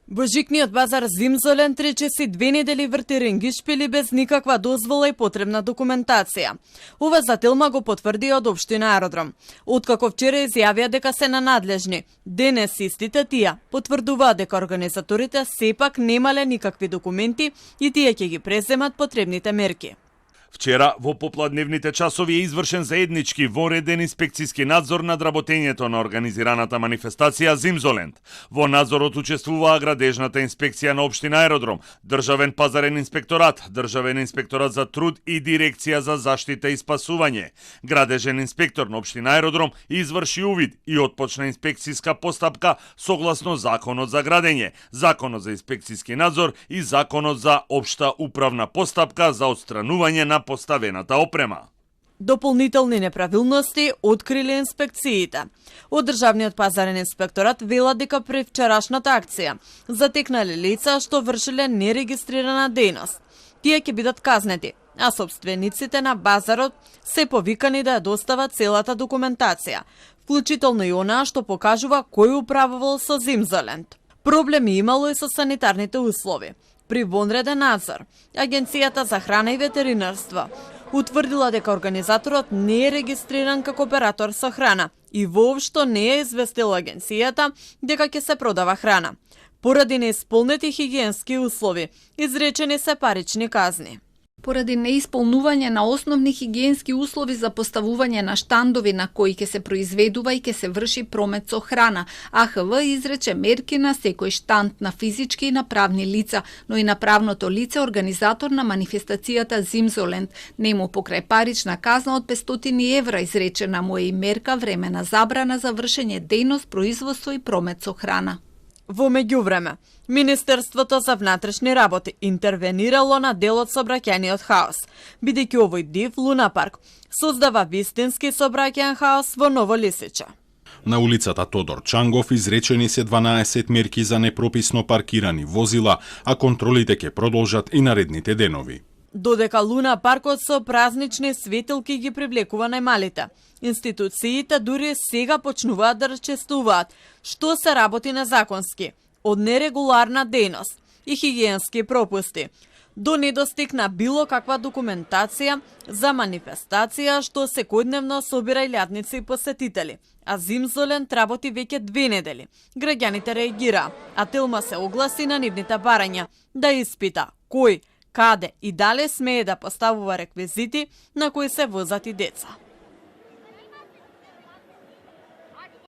Божикниот базар Зимзолен тречеси 2 недели врти ренгишпили без никаква дозвола и потребна документација. Ова за Телма го потврди од општина Аеродром. Откако вчера изјавија дека се нанадлежни, денес истите тие потврдуваат дека организаторите сепак немале никакви документи и тие ќе ги преземат потребните мерки. Вчера во попладневните часови е извршен заеднички вореден инспекцијски надзор над работењето на организираната манифестација Зимзолен. Во надзорот учествуваа градежната инспекција на општина Аеродром, државен пазарен инспекторат, државен инспекторат за труд и дирекција за заштита и спасување. Градежен инспектор на општина Аеродром изврши увид и отпочна инспекцијска постапка согласно Законот за градење, Законот за инспекцијски надзор и Законот за општа управна постапка за отстранување на поставената опрема. Дополнителни неправилности откриле инспекциите. Од Државниот пазарен инспекторат велат дека при вчерашната акција затекнале лица што вршеле нерегистрирана дејност. Тие ќе бидат казнети, а сопствениците на базарот се повикани да ја достават целата документација, вклучително и онаа што покажува кој управувал со Зимзолен. Проблеми имало и со санитарните услови. При вонреден надзор, Агенцијата за храна и ветеринарство утврдила дека организаторот не е регистриран како оператор со храна и воопшто не е известил агенцијата дека ќе се продава храна. Поради неисполнети хигиенски услови, изречени се парични казни. Поради неисполнување на основни хигиенски услови за поставување на штандови на кои ќе се произведува и ќе се врши промет со храна, АХВ изрече мерки на секој штанд на физички и на правни лица, но и на правното лице организатор на манифестацијата Зимзолен. Нему покрај парична казна од 500 евра изречена му е и мерка времена забрана за вршење дејност, производство и промет со храна. Во меѓувреме, Министерството за внатрешни работи интервенирало на делот сообраќајниот хаос, бидејќи овој див лунапарк создава вистински сообраќајен хаос во Ново Лисиче. На улицата Тодор Чангов изречени се 12 мерки за непрописно паркирани возила, а контролите ќе продолжат и наредните денови. Додека Луна паркот со празнични светилки ги привлекува најмалите, институциите дури сега почнуваат да расчестуваат што се работи незаконски, од нерегуларна дејност и хигиенски пропусти, до недостиг на било каква документација за манифестација што секојдневно собира илјадници и посетители. А Зимзолен работи веќе 2 недели. Граѓаните реагираа, а Телма се огласи на нивните барања да испита кој, каде и дале смее да поставува реквизити на кои се возат и деца.